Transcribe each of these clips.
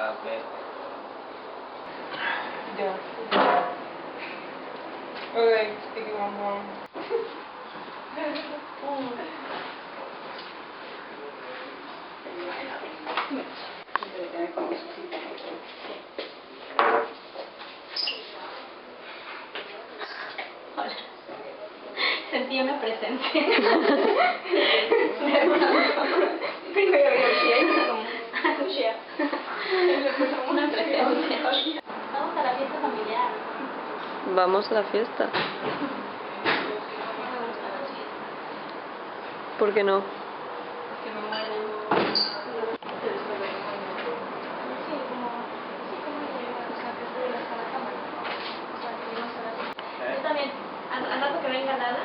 A, B. Ya. Okay, sticky one more. Sentí una presencia. Primero Lucía y como Lucía. Una presencia. Vamos a la fiesta familiar. Vamos a la fiesta. ¿Por qué no? Que me mueren. Sí, como o sea, que estoy hasta la cama. O sea, que no se la... Yo también, al rato que venga Lala,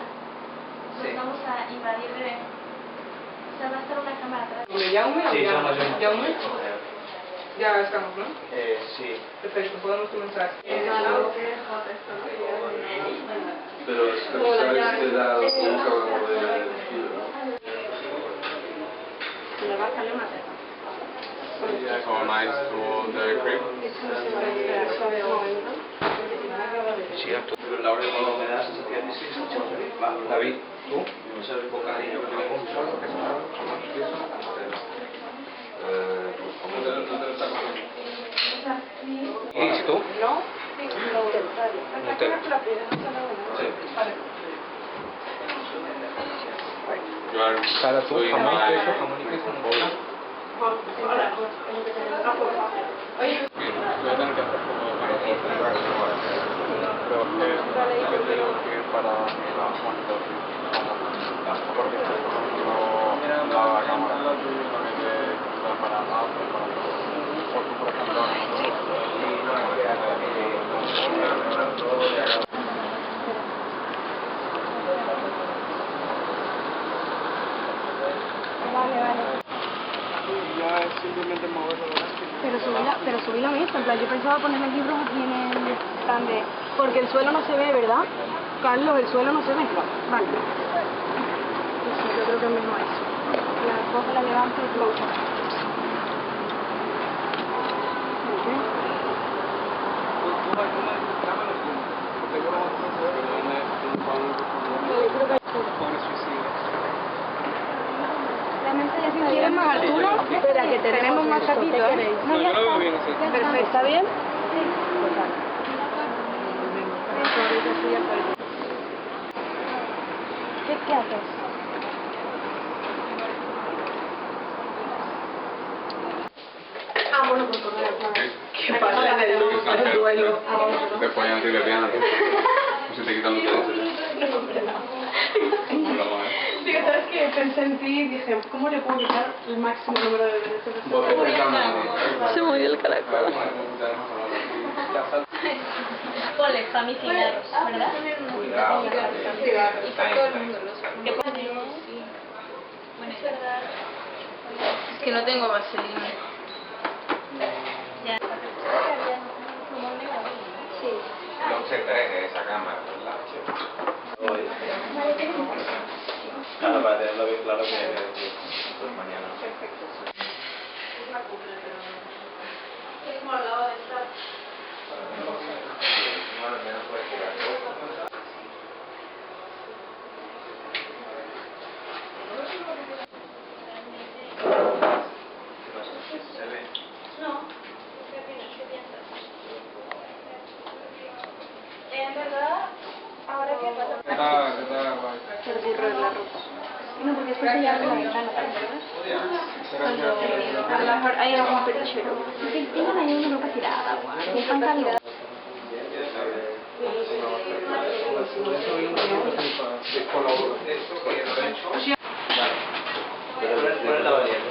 nos vamos a invadir de... O sea, va a estar una cámara atrás. ¿Jaume o Sí, Jaume? somos ¿Jaume? Ya estamos, ¿no? Sí. Perfecto, podemos comenzar. Pero sabes que da un cabrón de Le va a salir una teta. So nice to the cream. Sí, pero la hora cuando me das esa tía, sí, David, ¿tú? No sabes el bocadillo que tengo un solo, que es raro, jamás pienso. ¿Cómo te lo está comiendo? ¿Y tú? ¿No? Nutella. Sí. Para tú, jamón y queso, Nutella. Voy a tener que hacer como pero que tengo que ir para la fuente porque no la cámara para porque por ejemplo ya es simplemente moverlo, ¿verdad? Pero subílo mismo, en plan, yo pensaba poner los libros aquí en el plan de... Porque el suelo no se ve, ¿verdad? Carlos, el suelo no se ve. Vale. Pues sí, yo creo que es mejor eso. La cojo, la levanto y todo. Realmente ya si quieres más altura, espera que tenemos más capítulos. No, yo lo veo bien así. Perfecto, ¿está bien? ¿Qué haces? Ah, bueno, pues correr, claro. ¿Qué pasa en el duelo? Después ya no sirve bien a ti. No se te quitan los dedos. Digo, ¿sabes qué? Pensé en ti y dije, ¿cómo le puedo quitar el máximo número de veces? Se movió el caracol. Ponle familiares, ¿verdad? Cuidado. Y para todo el mundo los... ¿Qué pasa? Bueno, es verdad. Es que no tengo vaselina. Ya. Sí. No se entregue esa cámara, ¿verdad? Claro, para tenerlo bien claro que pues mañana. Perfecto. Es como al lado de estar. Bueno, al menos puedes tirar todo. ¿Se ve? No. ¿Qué piensas? En verdad, ahora qué pasa. ¿Qué tal, guay? El burro del arroz. No, porque después se llama la ventana, a lo mejor hay algún perchero. Que tengan ahí una ropa tirada, guau. Que están calidad. Pon la variante.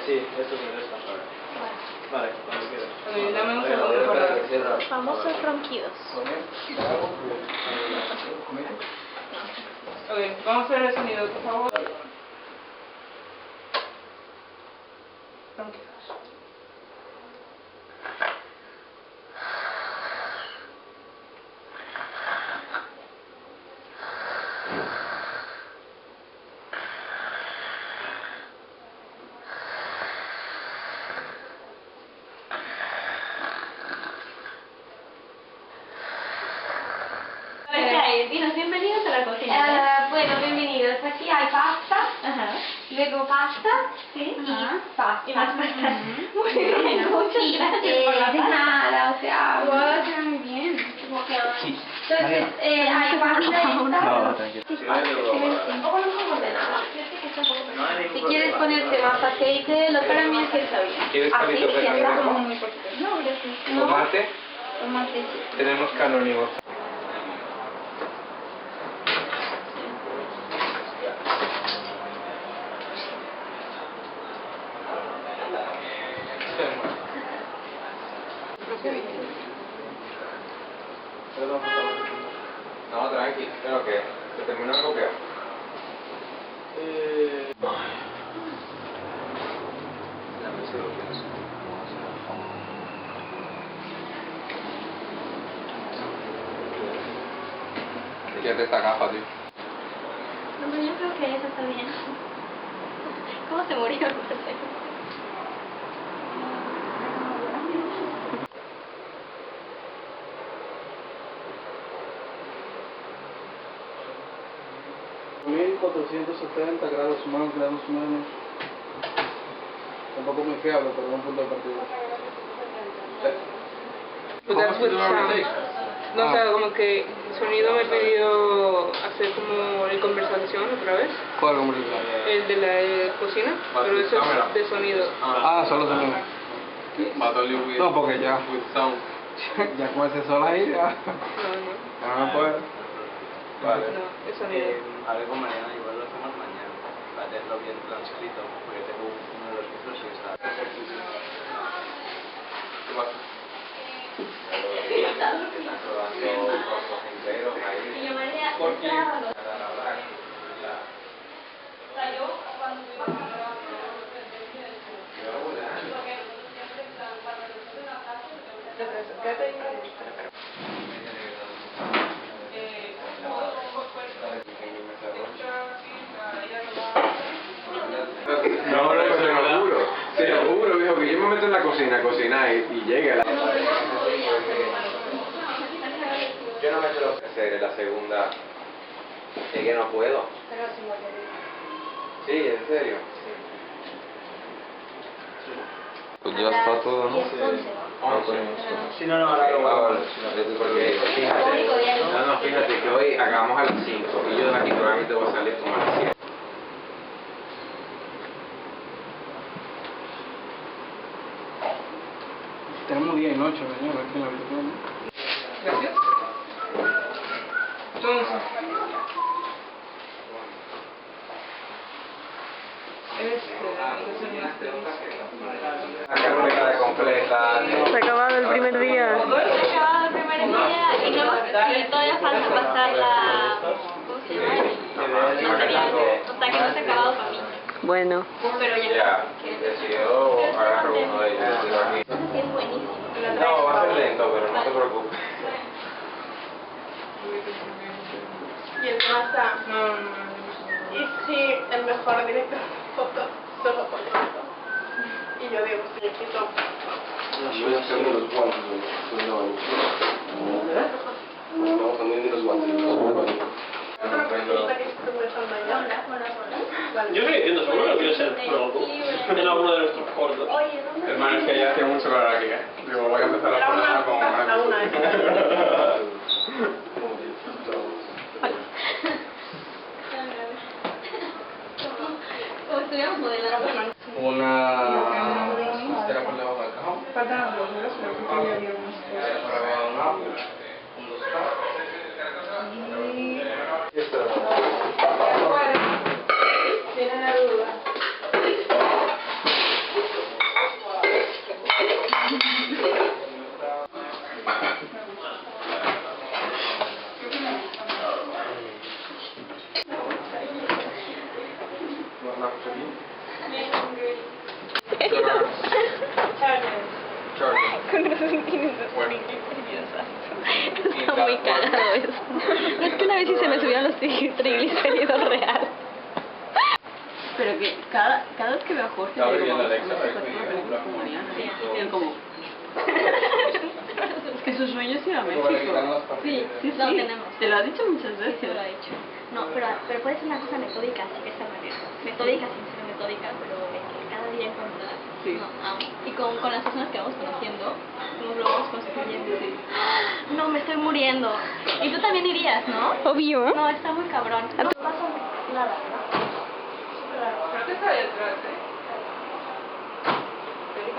Sí, esto es esta. Vale, cuando quieras. Dame un segundo para... Famosos ronquidos. Ok, vamos a hacer el sonido, por favor. Ronquidos. Entonces aquí hay pasta, luego pasta y pasta. Y más pasta. Muy bien, muchas gracias por la De pasta. nada, o sea, Wow, muy bien. Sí. Entonces, hay pasta esta. No, tranquilo. Si quieres ponerte más aceite, lo para mí es que está bien. ¿Quieres palitos de Aceite, cangrejo? muy poquito. No, gracias. No, Tomate. tomate sí. Tenemos canónigos. No, tranqui, pero que se terminó de copiar. Fíjate esta gafa, tío. No, pero yo creo que eso está bien. ¿Cómo se murió? grados más, grados menos. Tampoco muy fiable, pero un punto de partida. But that's with sound. No, o sea, como que sonido me pidió hacer como el conversación otra vez. ¿Cuál conversación? El de la cocina, pero eso es de sonido. Ah, solo sonido. No, porque ya. Ya con ese sol ahí, ya. No, Ya no puedo. Vale. no, es sonido. Haré con Mariana, igual lo hacemos mañana. Para tenerlo bien transcrito, porque tengo uno de los libros que está. ¿Qué pasa? Y yo María, Porque No, te lo juro, viejo, que yo me meto en la cocina a cocinar y llega la... yo no me quiero hacer la segunda. Es que no puedo. Sí, en serio. Pues ya está todo, ¿no? 11. Si no, no, ahora lo voy a porque fíjate, fíjate que hoy acabamos a las 5 y yo de aquí probablemente voy a salir como a las 7. Tenemos día y noche, señor, aquí en la habitación. Gracias. Entonces, La carpeta completa. se ha acabado el primer día. se acababa el primer día y, no, y todavía falta pasar la... ¿Cómo se llama? Material. O sea que no se ha acabado para mí. Bueno. Pero ya. Ya, decidió agarrar uno de ellos. Eso sí es buenísimo. No, va a ser lento, pero no te preocupes. Y el más está. Y sí, el mejor director de fotos solo por esto. Y yo digo, sí, quito. Yo ya tengo los guantes, Estamos también de los guantes. Otra pregunta que estoy dejando allá. Vale. Yo estoy diciendo, seguro que lo quiero ser pronto en alguno de nuestros cortos. Oye, ¿dónde? Hermano, es que ya hace mucho calor aquí, ¿eh? Digo, voy a empezar a Era poner una como puta una... sauna esta. Como estuviéramos modelando. Una... Era por debajo del cajón. Faltan los números, pero creo que ya había unos. Para ver un apple, un dos y esto era... Bueno, tienen la duda. Está muy cagado eso. Es que una vez sí se me subieron los triglicéridos real. Pero que cada vez que veo a Jorge Estaba digo, viendo vamos, Alexa, no sé, pero como Mariana. Sí. Y él como... Es que su sueño es ir a México. Sí, Sí, lo sí. tenemos. Te lo ha dicho muchas Sí, veces. sí lo ha hecho. No, pero pero puede ser una cosa metódica, así de esta manera. Metódica sin ser metódica, pero de que cada día encontrar. Sí. No, amo. Y con las personas que vamos conociendo, como lo vamos construyendo. Sí. No, me estoy muriendo. Y tú también irías, ¿no? Obvio. No, está muy cabrón. No pasa nada, ¿no? Creo que está detrás, ¿eh?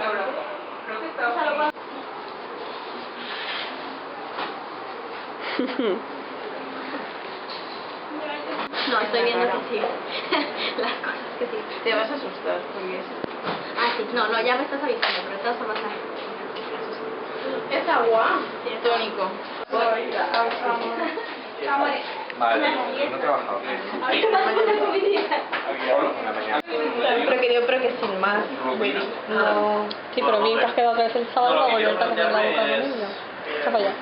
Ahora, creo que está... O sea, lo puedo- No, estoy viendo que sí. Las cosas que sí. Te vas a asustar porque es... Ah, sí. No, ya me estás avisando, pero de todas formas me Es agua. Sí, es Tónico. Amores. Vale, no he trabajado. Ahorita más de mi vida. Una mañana. Pero que sin más. No. Sí, pero bien, te has quedado otra vez el sábado a volverte a comer la boca con ella. Echa para allá.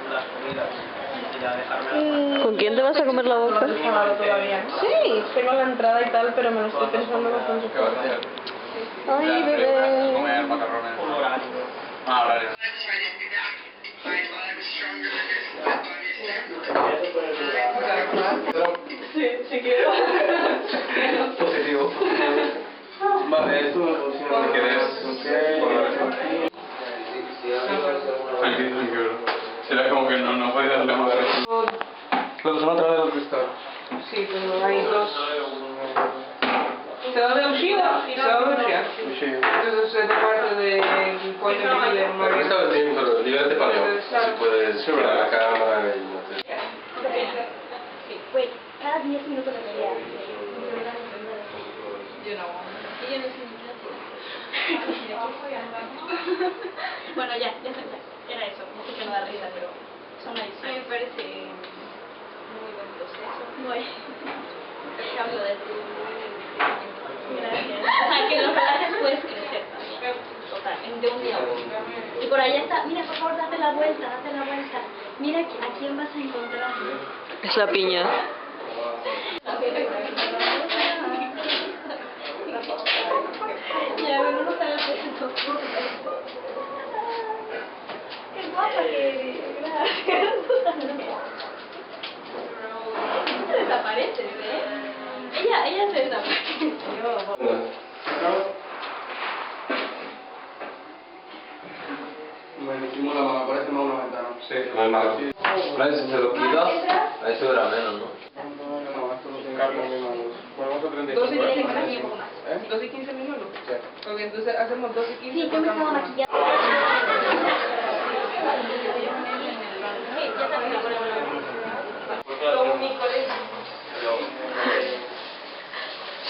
¿Con quién te vas a comer la No boca? he sábado todavía. Sí, tengo la entrada y tal, pero me lo estoy pensando bastante ¿Qué vas a fuerte. hacer? Ay, bebé. Comer macarrones. Ah, vale. Sí quiero. Positivo. Vale, eso si quieres. Será como que no puede darle más. Pero son otra vez los que está. Sí, pero hay dos. Se va de Ushida. Se va de Ushida. Entonces es de parte de Point of View de Mario. Esta vez sí, pero libérate para yo. Si puedes ver la cámara y no sé. Güey, cada 10 minutos de pelea. Yo no. Y yo no sé ni qué hacer. Bueno, ya era eso. No sé que no da risa, pero son adicciones. Me parece muy buen proceso. Muy. Te hablo de tu... Gracias. O sea, que los relajes puedes crecer también. Total, de un día a otro. Y por allá está, mira, por favor, date la vuelta. Mira a quién vas a encontrar. Es la piña. Ya, bueno, no estaba haciendo. Qué guapa que eres. Gracias. Se desaparece, ¿ves? Ella se desaparece. Me metimos la mano, parece más una ventana. Sí, normal. Vale, si se lo quita, a eso era menos, ¿no? No, esto no tiene carga ni manos. Ponemos a 35. 2 y 15 un poco minutos. más. 2 y 15 minutos. Sí. Ok, entonces hacemos 2 y 15. Sí, yo me estaba maquillando. Sí, ya también lo ponemos. Con mi colegio.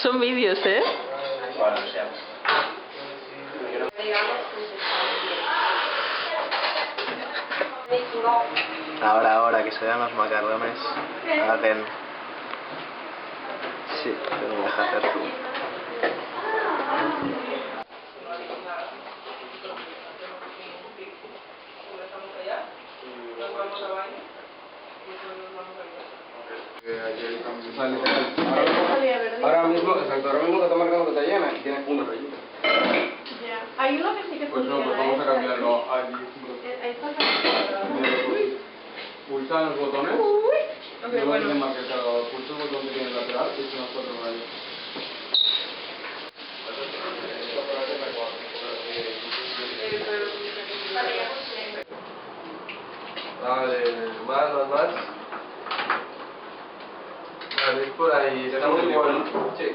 Son vídeos, ¿eh? Bueno, o sea. Ahora que se vean los macarrones, hacen... Sí, te lo dejas hacer tú. Ahora mismo, exacto, ahora mismo te está marcando que está llena y tienes una rayita. Ya. Hay uno que sí que Pues no, funciona. pues vamos a cambiarlo allí. Ahí está el... Pulsa en los botones. Ok, No bueno. tienen marcado. Pulsa el botón que tiene lateral y son las 4 rayas. Vale, más. Vale, es por ahí. Estamos igual. Sí.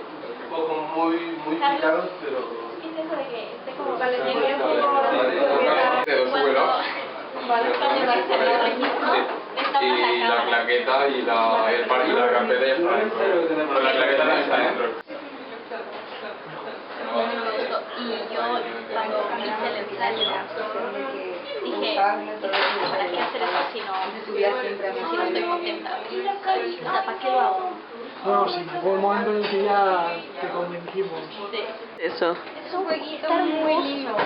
Un poco muy picados, pero... ¿Qué es eso de que esté como... Vale, de tiene que un poco... De dos vuelos. Vale, para llevarse la raquita. Y la claqueta y el par y la carpeta ya está dentro. Pero la claqueta no está dentro. Y yo, cuando hice el ensayo, dije, ¿para qué hacer eso si no estoy contenta? O sea, ¿para qué lo hago? Bueno, sí, hubo un momento en el que ya te convencimos. Eso. Es un jueguito muy lindo.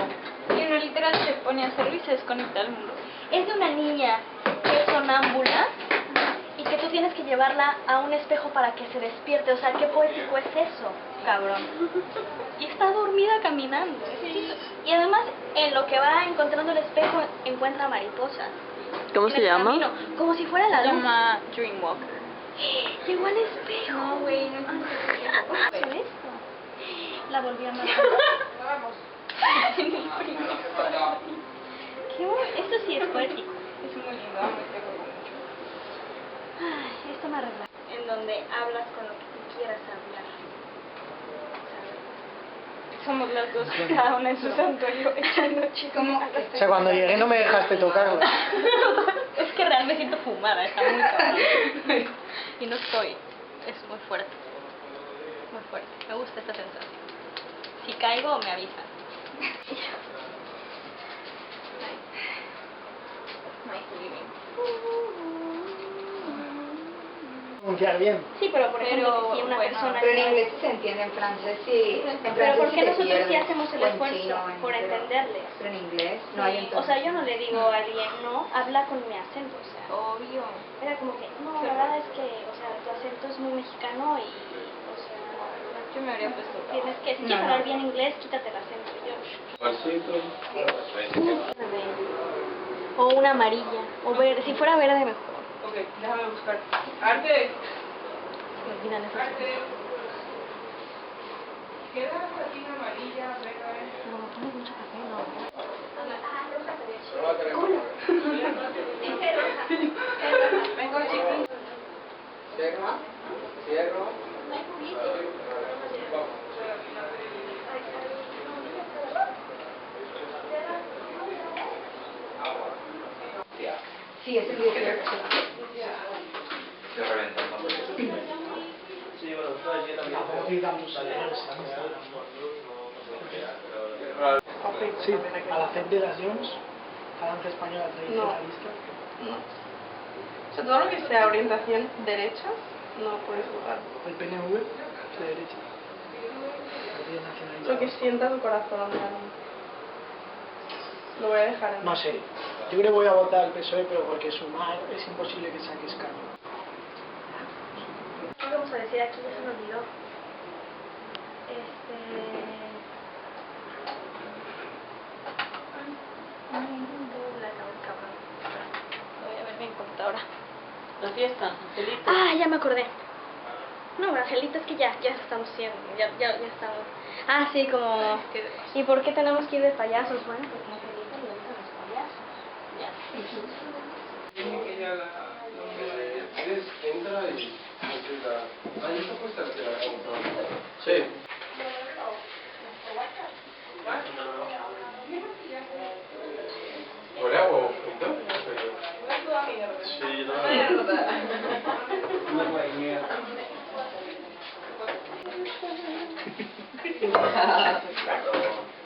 Y uno literal se pone a hacerlo y se desconecta del mundo. Es de una niña que es sonámbula y que tú tienes que llevarla a un espejo para que se despierte. O sea, qué poético es eso, cabrón. Y está dormida caminando. Y además, en lo que va encontrando el espejo, encuentra mariposas. ¿Cómo En se el llama? camino, como si fuera la Se luz. llama Dreamwalker. Llegó al espejo. No, güey, no ¿Qué es esto? La volví a matar. Vamos. Qué bueno. Esto sí es poético. Es muy lindo, amo este juego mucho. Ay, esto me arregla. En donde hablas con lo que tú quieras hablar. ¿Sabes? Somos las dos, cada una en su santuario, echando chismes. O sea, cuando llegué no me dejaste tocarla. Es que realmente me siento fumada, está muy cabrón. Y no estoy. Es muy fuerte. Muy fuerte. Me gusta esta sensación. Si caigo, me avisan. Nice living. Pronunciar bien. Sí, pero por ejemplo, si una persona... Pero en inglés sí se entiende, en francés sí. En Pero francés ¿por sí qué te nosotros sí pierdes, hacemos el o en esfuerzo chino, por entenderles? Pero en inglés no hay Sí, entonces. o sea, yo no le digo a alguien, no, habla con mi acento, o sea, Obvio. era como que, no, la verdad es que, o sea, tu acento es muy mexicano y, o sea, Yo me habría puesto tienes que, si No, quieres no. hablar bien inglés, quítate el acento, y yo, o una amarilla, o verde, si fuera verde mejor. Ok, déjame buscar. Arte. Me olvidan esas cosas. Arte. ¿Queda satina amarilla, verde? No, me pones mucho café, no. Vengo, chiquito. Cierra. Cierro. Sí, es el 18. Se reventó. Sí, bueno, esto allí también. Sí, a la FED de las Jones, Falange Española Tradicionalista. No. O sea, todo lo que sea orientación derecha, no puedes jugar. El PNV, de derecha. Partido Nacionalista. Lo que sienta tu corazón, lo voy a dejar en... No sé, yo creo que voy a votar al PSOE, pero porque Sumar es imposible que saque escaño. ¿Qué vamos a decir aquí? Ya se me olvidó. Lo voy a ver bien computadora. La fiesta, Angelita. Ah, ya me acordé. No, Angelita, es que ya estamos haciendo, ya estamos. Ah, sí, como... ¿Y por qué tenemos que ir de payasos? Bueno, pues como Angelita le gustan los payasos. Ya. Entra y... Ah, ¿ya está puesta la computadora? Sí. ¿Huele a huevo frito? Sí, yo también.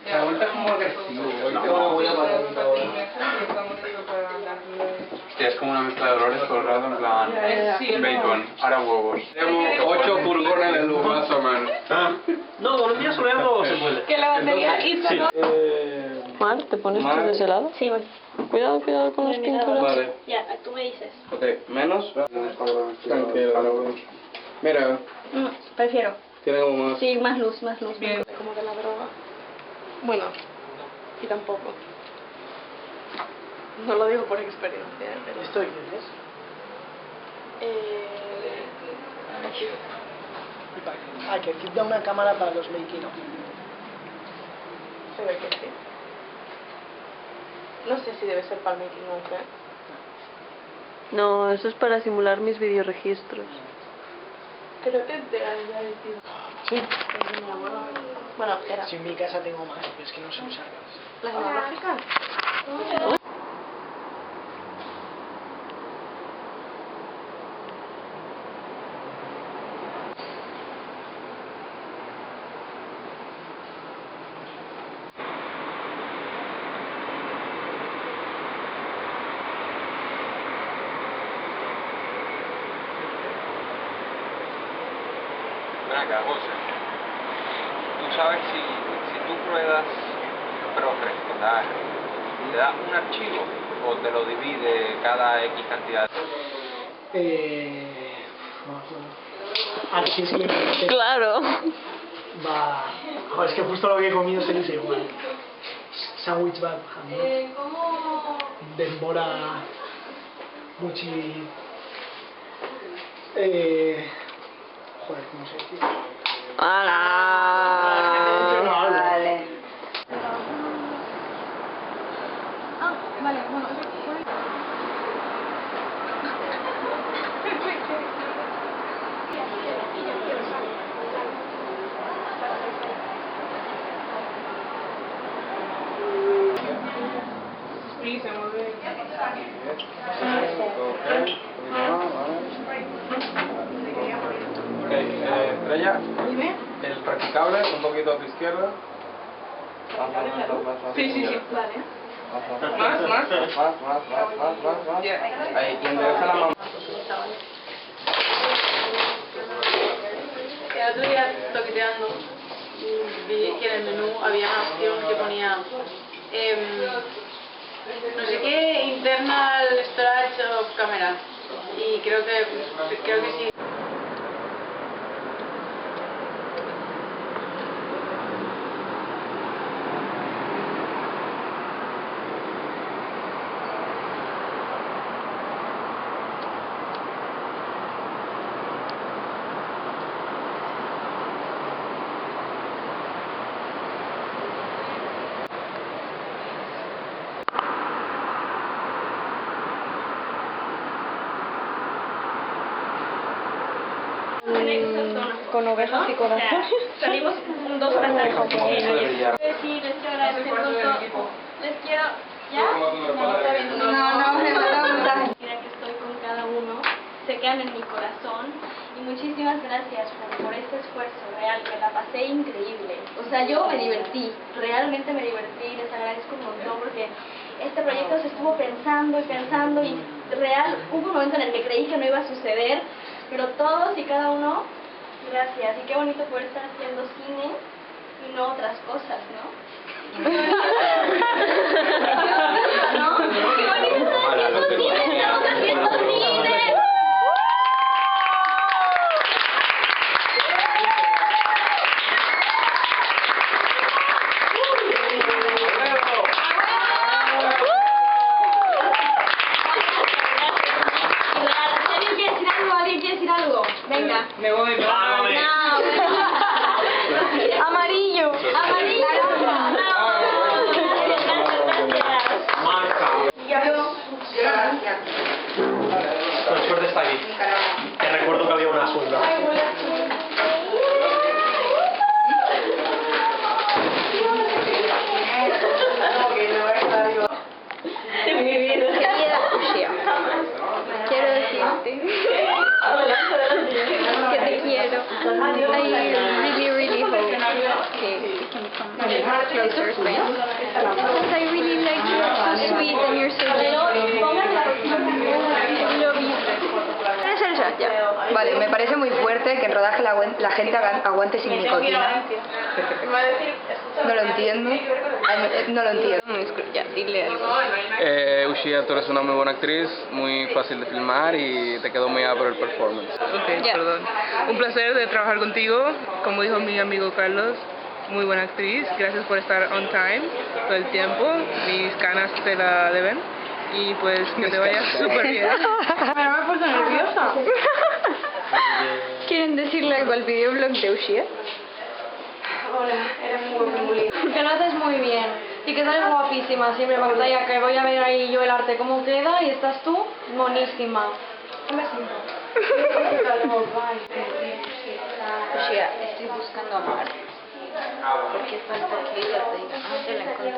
Se ha vuelto como agresivo. Hoy te voy a matar un cabrón. Hostia, es como una mezcla de olores todo el rato, en plan... Bacon, ahora huevos. Tenemos 8 furgones de luz, más o menos. No, con un día soleado se puede. Que la batería hizo, ¿no? Mar, ¿te pones tú de ese lado? Sí, voy. Cuidado, cuidado con las pinturas. Vale. Ya, tú me dices. Ok, menos. Tranquilo. Mira, Prefiero. tiene como más... Sí, más luz, más luz. Bien, como de la droga. Bueno, y tampoco. No lo digo por experiencia, pero... ¿Esto quién es? ¿Y para qué? Ah, que Kid da una cámara para los making of. Se ve que sí. No sé si debe ser para el making of, ¿eh? No, eso es para simular mis videoregistros. Creo que te había decidido. Sí. Es de mi abuelo. Bueno, era. Si en mi casa tengo más, pero es que no sé usarlas. ¿La analógica? Ven acá, José. Tú sabes si tú pruebas Progress con la ¿te da un archivo o te lo divide cada X cantidad? No me acuerdo. Ah, sí, sí. Claro. Va. Joder, es que justo lo que he comido se dice igual. Sandwich bad ham. ¿Cómo? Dembora. Muchi. Joder, ¿cómo se dice? Vale. Ah, vale, bueno, Sí, se mueve. Ok, Estrella, Dime. el practicable, un poquito a tu izquierda. Sí, sí, sí. Vale. Más. Ahí, y endereza la mano. El otro día toqueteando vi que en el menú había una opción que ponía no sé qué internal storage of camera y creo que sí. Con ovejas y corazones. salimos dos pasajes. Sí, les quiero agradecer por todo. Les quiero... ¿Ya? No, está bien. No, me pregunta. Mira que estoy con cada uno, se quedan en mi corazón y muchísimas gracias por este esfuerzo real, me la pasé increíble. O sea, yo me divertí, realmente me divertí, les agradezco un montón porque este proyecto se estuvo pensando y real, hubo un momento en el que creí que no iba a suceder, pero todos y cada uno, gracias. Y qué bonito poder estar haciendo cine y no otras cosas, ¿no? ¿No? ¡Qué bonito estar haciendo cine! ¡Estamos haciendo cine! ¿Alguien quiere decir algo? Venga. Me voy, me voy. Amarillo. Amarillo. Gracias. La suerte está aquí. Te recuerdo que había una sombra. Querida Ushia, quiero decirte que te quiero. I really hope que we can become closer friends. Because I really like you, so sweet and you're so love you. ¿Eres el chat ya? Vale, me parece muy fuerte que en rodaje la gente aguante sin nicotina. No lo entiendo. No lo entiendo. Ya, dile algo. Ushia, tú eres una muy buena actriz, muy fácil de filmar y te quedó muy por el performance. Ok, perdón. Un placer de trabajar contigo, como dijo mi amigo Carlos, muy buena actriz, gracias por estar on time todo el tiempo, mis canas te la deben y pues que te vaya súper bien. Pero me he puesto nerviosa. ¿Quieren decirle algo al videoblog de Ushia? Hola, eres muy lindo. Que lo haces muy bien y que sales guapísima siempre en pantalla, que voy a ver ahí yo el arte cómo queda y estás tú monísima. Un besito. Ushia, estoy buscando amor. Porque falta que ella te diga, ah, te la encontré.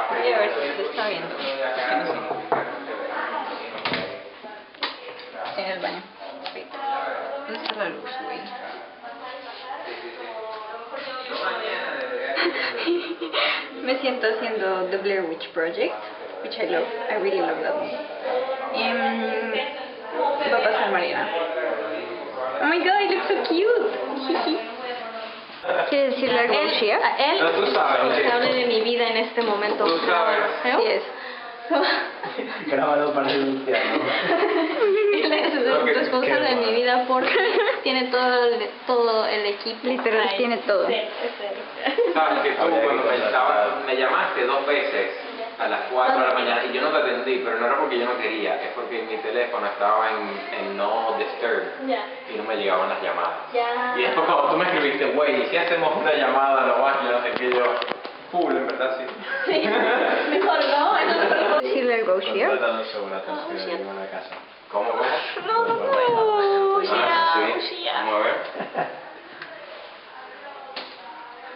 Voy a ver si se está viendo. Porque no sé. En el baño. ¿Dónde está la luz, güey? Me siento haciendo The Blair Witch Project, which I love. I really love that movie. Va a pasar Marina. Oh my god, it looks so cute. ¿Quieres decirle algo a Ushia? A él, No, tú sabes. que hable de mi vida en este momento. Tú sabes. Así es. Grábalo para denunciarlo. Él es responsable de mi vida porque tiene todo el equipo. Literal, tiene todo. Sabes que tú cuando me llamaste 2 veces a las 4 de la mañana y yo no te atendí, pero no era porque yo no quería, es porque mi teléfono estaba en no disturb Ya. y no me llegaban las llamadas. Ya. Y después cuando tú me escribiste, güey, ¿y si hacemos una llamada nomás? Yo no sé qué, yo, full, en verdad sí. Sí, mejor no, eso es mejor. Decirle el go share. Tratando sobre la tensión en la casa. ¿Cómo? No, no puedo. Ah, sí. Shia. Vamos a ver.